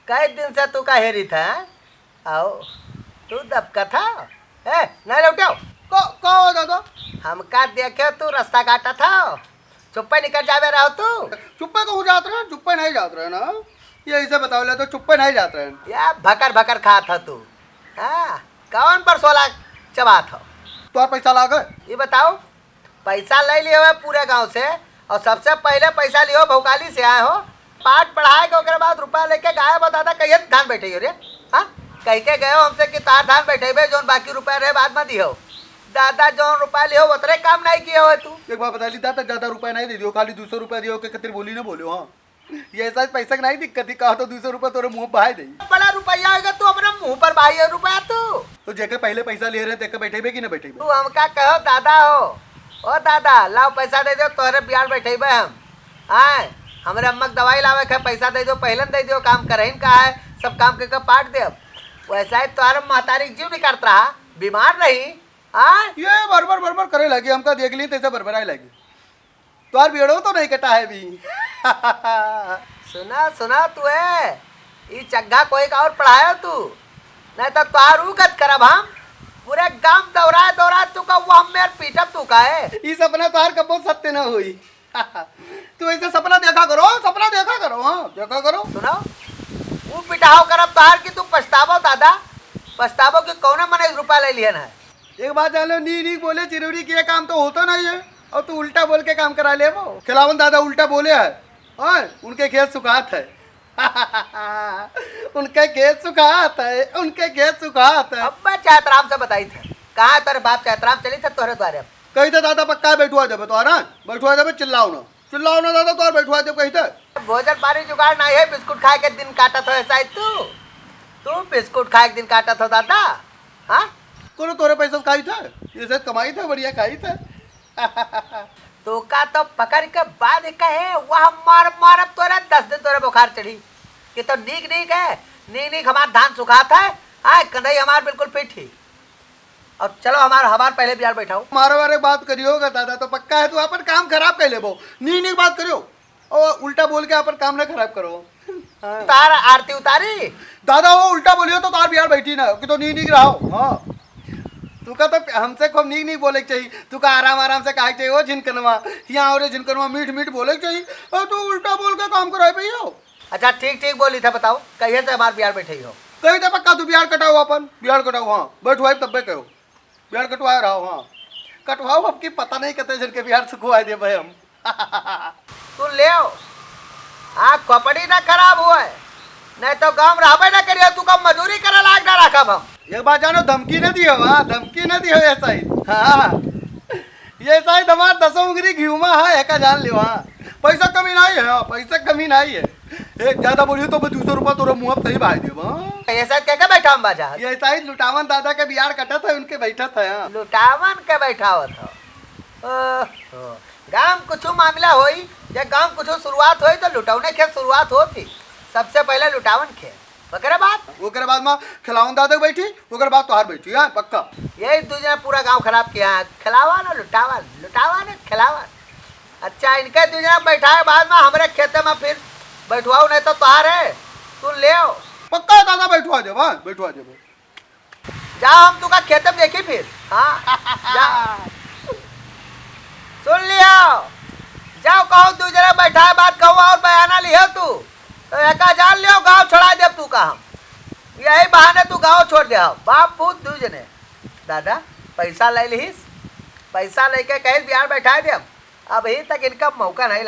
कई दिन से तू का हेरी था? आओ तू दबका था? ए नहीं लौटाओ का हो दादा? हमका देखे तू रास्ता काटा था, चुप्पे निकल जावे रहो तू। चुप्पे को जात रहे, चुप्पे नहीं जात रहे ना, ये ऐसे बताओ ले तो चुप्पे नहीं जात रहे या भकर भकर खा था तू। हाँ कौन पर 16 चबा था? तो पैसा लागे ये बताओ, पैसा ले लियो है पूरे गांव से और सबसे पहले पैसा लियो भौकाली से आए हो। पाठ पढ़ाए के ओकरे बाद रुपया लेके गायब हो दादा, कहिए धान बैठे हो रे। हाँ कह के गए हो हमसे कि तार धान बैठे जोन बाकी रुपया रहे बाद में दियो। दादा जोन रुपया लियो उतरे काम नहीं किए हो तू। एक बार बता ली दादा, ज्यादा रुपया नहीं दे दियो, खाली 200 रुपया दियो के कतिर बोली ना बोलो। हाँ ये ऐसा पैसा की नहीं दिक्कत थी, कहा तो 200 रुपया तोरे मुंह बहाई दे। बड़ा रुपया आएगा तू अपने मुंह पर भाई रुपया तू। तो जेके पहले पैसा ले रहे थे बैठे कि ना बैठे? तू हमका कहो दादा हो, ओ दादा लाओ पैसा दे दो तोहरे बिहार बैठे हम। आए हमारे अम्मा दवाई लावे के पैसा दे दो, पहले दे दो, काम करहीन का है सब काम के पाट दे। वैसा ही तुम्हारा महतारी जीव नहीं करता रहा, बीमार नहीं। हाँ ये बरबर करे लगी, हमका देख ली तैसे बरबराई लगी। तुम्हार बेड़ो तो नहीं कटा है भी। सुना सुना तू है ये चग्गा कोई का और पढ़ायो तू, नहीं तो तुहार उगत करब हम। पूरे गांव दौड़ा तू का वो हम मेरे पीटब तू का है। ये सपना तार कबो सत्य न हुई। तू ऐसे सपना देखा करो, सपना देखा करो। हाँ देखा करो। सुनो वो पिटाओ करब तुहार की तू पछतावो दादा, पछतावो कि कौन मने रुपया ले लियन है। एक बात जान लो, नी बोले चिरौरी के काम तो होता नहीं है और तू उल्टा बोल के काम करा ले। वो खिलावन दादा उल्टा बोले है। हाँ उनके खेत सुखात है। उनके खेत सुखात है, उनके खेत सुखात है। अब मैं चैतराम से बताई थे, कहाँ तेरे बाप चैतराम चली थे तोहरे द्वारे। कही था दादा पक्का बैठवा देवे तो ना, बैठवा देवे, चिल्लाओ ना दादा तो बैठवा दे। कही था भोजन पानी जुगाड़ नहीं है, बिस्कुट खाए के दिन काटा था ऐसा ही तू बिस्कुट खाए के दिन काटा था दादा। हाँ कोनो तोरे पैसा खाई था, ये सब कमाई था, बढ़िया खाई था। तो का तो पकड़ के बाद कहे वह मार अब तोरे 10 दिन तोरे बुखार चढ़ी कि तो नीक है, नीक हमार धान सुखाता है। आए कन्हई हमार बिल्कुल फिट ही। अब चलो हमार पहले बिहार बैठाओ। मारो वारे बात करियोगा दादा तो पक्का है, तू अपन काम खराब कर ले वो नी बात करियो और उल्टा बोल के अपन काम ना खराब करो। तार आरती उतारी दादा वो उल्टा बोलियो तो तार बिहार बैठी ना कि तो नी रहो। हाँ तू का तो हमसे खूब नी बोले चाहिए, तू का आराम से कहा चाहिए। वो झिनकनवा यहाँ और झिनकनवा मीठ बोले चाहिए और तू उल्टा बोल के काम कराए पे हो। अच्छा ठीक बोली था, बताओ कहिए से हमारे बिहार बैठे हो। कही था पक्का तू बिहार कटाओ, अपन बिहार कटाओ। हाँ बैठवाए तब कहो बिहार कटवाए रहो। हाँ कटवाओ, अब की पता नहीं कहते जन के बिहार सुखवाए दे भाई हम। तू ले खोपड़ी ना खराब हुआ है, नहीं तो गाँव रहबे ना करियो, तू का मजूरी करे लाग ना रखब हम। एक बात जानो, धमकी न दियो। हाँ धमकी न दियो ऐसा ही। हाँ ये शायद हमार 10 उंगली घीमा है का जान लियो। हाँ पैसा कमी नहीं है, हाँ पैसा कमी नहीं है। एक ज्यादा बोलियो तो 200 रुपया तोरा मुँह पे सही भाई दे। ऐसा क्या बैठा हम बाजार? ये शायद लुटावन दादा के बिहार कटा था, उनके बैठा था। हाँ लुटावन के बैठा हुआ था। गांव कुछ मामला होई या गांव कुछ शुरुआत होई तो लुटावने के शुरुआत होती। सबसे पहले लुटावन खे, ओकरे बाद में खिलावन दादा बैठी, ओकरे बाद तोहार बैठी। हाँ पक्का यही दूसरा पूरा गांव खराब किया है। खिलावा ना लुटावा ना खिलावा। अच्छा इनके दूसरा बैठा बाद में हमारे खेते में फिर बैठवाओ, नहीं तो तुहार है तू ले आओ। पक्का दादा बैठवा दे। हाँ बैठवा दे जाओ, हम तुका खेते में देखी फिर। हाँ सुन लियो, जाओ कहो दूसरे बैठा बात कहो और बयाना लियो तू तो एक जान लियो गाँव छोड़ा दे तू का। हम यही बहाने तू गाँव छोड़ दे। बाप पूत दूजने दादा पैसा ले लीस, पैसा लेके कहीं बिहार बैठा दे। अभी तक इनका मौका नहीं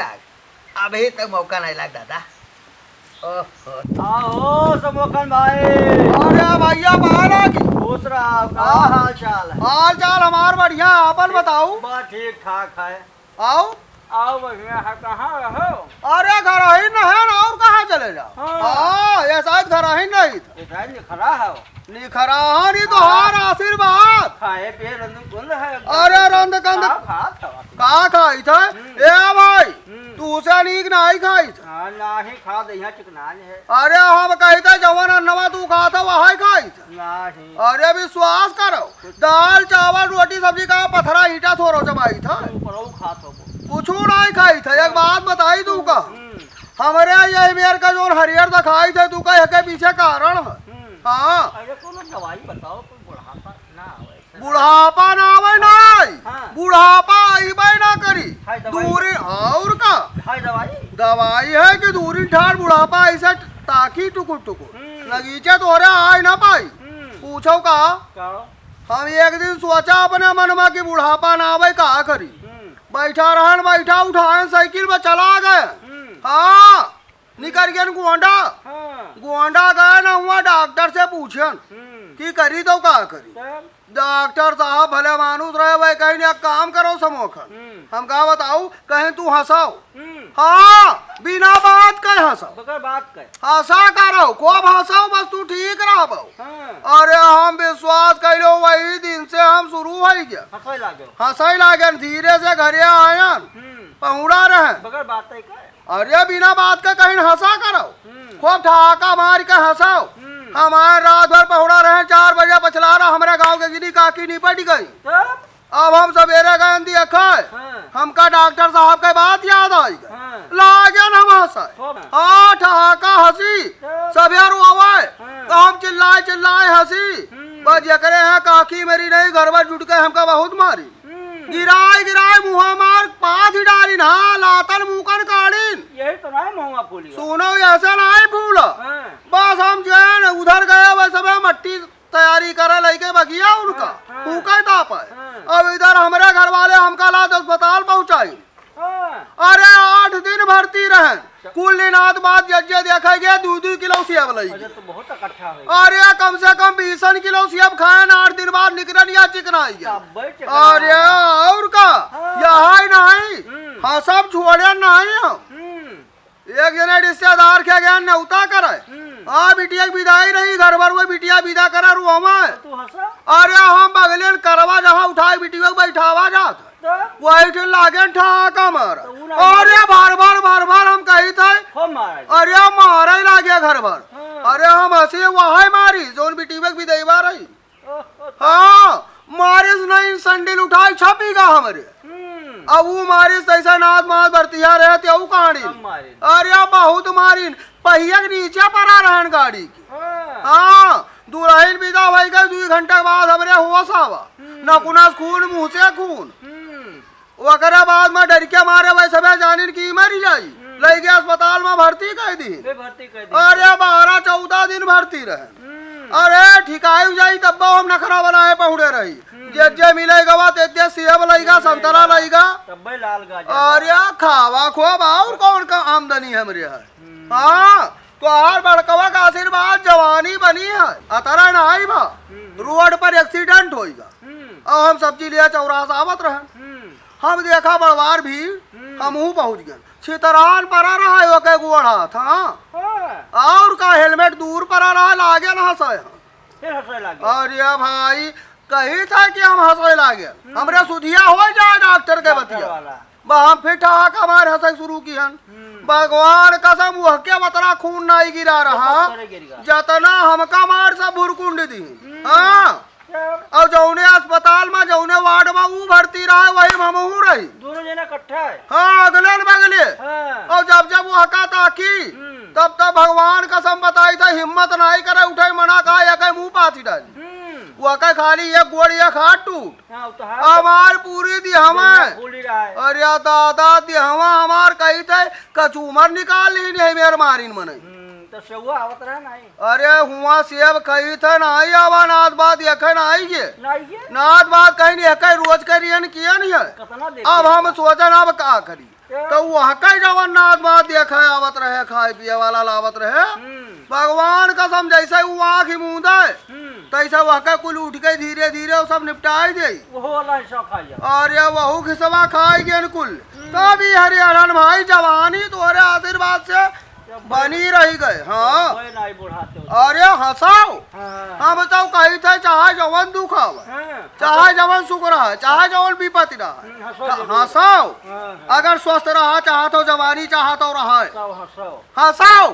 लाग, दादा। आओ समोखन भाई। अरे भैया बाहर खुश रहो, का हाल चाल है? हाल चाल हमार बढ़िया, अपन बताओ। बस ठीक ठाक है। आओ आओ बढ़िया है। कहाँ रहो? अरे घर ही न है ना, और कहाँ चले जाओ? हाँ ये शायद घर ही नहीं था। खड़ा है निखरा नहीं तो हार आशीर्वाद। खाए पिए रंद है। अरे रंद कंद कहाँ खाई था? ए भाई तू उसे नीक नहीं खाई था? नहीं खा दहिया चिकनान है। अरे हम कही था जवान अन्नवा तू खा था वही खाई था। नहीं अरे विश्वास करो, दाल चावल रोटी सब्जी का पथरा ईटा थोड़ा जमाई था, खा तो कुछ नहीं खाई था। एक बात बताई तू का, हमारे यही मेर का जो हरियर दिखाई थे तू कहे के पीछे कारण है। हाँ अरे कोनो दवाई बताओ, कोई बुढ़ापा ना आवे। बुढ़ापा ना आवे नहीं, हाँ। बुढ़ापा आईबे ना करी। हाय दवाई। दूरी और का हाय दवाई। दवाई है कि दूरी ठाड़ बुढ़ापा ऐसा ताकि टुकुर टुकुर हम्म। लगीचे तोरे आए ना पाई। पूछो का कहो। हम एक दिन सोचा अपने मन में कि बुढ़ापा ना आवे का करी। बैठा रहन बैठा उठाए साइकिल में चला गए। हाँ निकल गए गोंडा। गोंडा गए ना हुआ डॉक्टर से पूछन कि करी तो का करी। डॉक्टर साहब भले मानुस रहे भाई कहीं एक काम करो समोखन। हम कहा बताओ कहीं तू हंसाओ। हाँ बिना बात कहे हंसाओ, बगैर बात कहे हंसा करो खूब हंसाओ बस तू ठीक रहो। हाँ। अरे हम विश्वास करो वही दिन से हम शुरू हो गया हंसै लागे। हंसाई लागन धीरे से घरे आयन पहुड़ा रहे। बगैर बात कहे। अरे बिना बात का कहीं हंसा करो खूब ठहाका मार के हंसाओ। हमारे रात भर पहुड़ा रहे 4 बजे पछला रहा हमारे गांव के गिरी काकी निपट गई। अब हम सवेरे गए दिया खाए हमका डॉक्टर साहब के बात याद आई गई। लागन हम हंसाए हाँ ठहाका हंसी सब यार रोवाए तो हम चिल्लाए चिल्लाए हंसी। बस ये करे हैं काकी मेरी नहीं घर भर जुट के हमका बहुत मारी। गिराए गिराए मुहा मार पाथ ही डाली ना लातन मुकन काड़ीन। यही तो नहीं मुँह फूली। सुनो ऐसा नहीं फूला। बस हम जो है ना उधर गए बस सब मट्टी तैयारी करे लेके बगिया उनका फूका ताप है। अब इधर हमारे घर वाले हमका लाद अस्पताल पहुंचाई। अरे 8 दिन भर्ती रहे कुल दिनात बाद जज्जे देखा गया 2-2 किलो सेब लई। तो बहुत इकट्ठा है। अरे कम से कम 20 किलो सेब खाए 8 दिन बाद निकलन या चिकना अरे और का यहाँ नहीं हाँ सब छोड़े नहीं हम। एक जने रिश्तेदार के गया न्यौता करे हाँ बिटिया विदाई रही घर भर वो बिटिया विदा करा रुआ। अरे हम बगलेन करवा जहाँ उठाए बिटिया बैठावा जाता वही लागे ठहाका मारा। अरे बार बार हम कही थे अरे मारे लागे घर भर। अरे हम हंसी वही मारी जोन बिटिया विदैवा रही। हाँ मारिस नहीं संडिल उठाई छपीगा हमारे। अब वो मारिस ऐसा नाथ माथ बरतिया रहते वो कहानी। अरे बहुत मारी पहिया के नीचे पड़ा रहन गाड़ी की। हाँ दुल्हन विदा भाई गए 2 घंटे बाद हमरे होश आवा न कुना खून मुंह से खून। वकरा बाद में डर के मारे वही सब जानिन की मरी जाई ले गया अस्पताल में भर्ती कर दी। अरे 12-14 दिन भर्ती रहे। अरे ठिकाई जाई तब हम नखरा बनाए पहुड़े रही जे मिलेगा ते सेब लेगा संतरा लेगा अरे खावा खोब और कौन का आमदनी है मेरे है। हाँ तो हर बड़कवा का आशीर्वाद जवानी बनी है अतरा नहीं बा रोड पर एक्सीडेंट होगा। और हम सब्जी लिया चौराहा आवत रहे हम देखा बड़वार भी हम पहुंच गए छितरान परा रहा के गोड़ा था और का हेलमेट दूर परा रहा लागे ना हंसे। अरे भाई कही था कि हम हंसे लागे हमरे सुधिया हो जाए डॉक्टर के बतिया हम फिर ठहाका मार हंसे शुरू की हन। भगवान कसम वह के बतरा खून नहीं गिरा रहा जतना हमका मार सब भुरकुंड दी। हाँ और जौने अस्पताल में जौने वार्ड में वो भर्ती रहा वही हमहू रही दोनों जना इकट्ठा है। हाँ अगले बगले। और जब वो हका ताकी तब भगवान कसम बताई था हिम्मत नहीं करे उठे मना कहा मुंह पाती डाली वो खाली एक गोड़ एक हाथ टूट हमार पूरी दी हमें। अरे दादा दी हमार कही थे कचूमर निकाल ली नहीं मेरे मारिन मने तो सेवा आवत रहा नहीं। अरे हुआ सेब कही थे नहीं आवा नाथ बात यखे नहीं ये नाथ बात कहीं नहीं है रोज करियन किया नहीं है। अब हम सोचन अब का करी तो वह कई जगन्नाथ बात देखा आवत रहे खाए पिए वाला लावत रहे। भगवान कसम जैसे वो आँख मूंदा तैसा वह का कुल उठ के धीरे धीरे वो सब निपटाई दे। अरे वहू खिसवा खाई गए कुल तभी हरिहरन भाई जवानी तोरे आशीर्वाद से बनी रही गए। हाँ अरे हंसाओ हम तो कही थे चाहे जवन दुख आवे चाहे जवन सुख रहा चाहे जवन विपत्ति रहा हंसाओ। अगर स्वस्थ रहा चाह तो जवानी चाह तो रहा हंसाओ।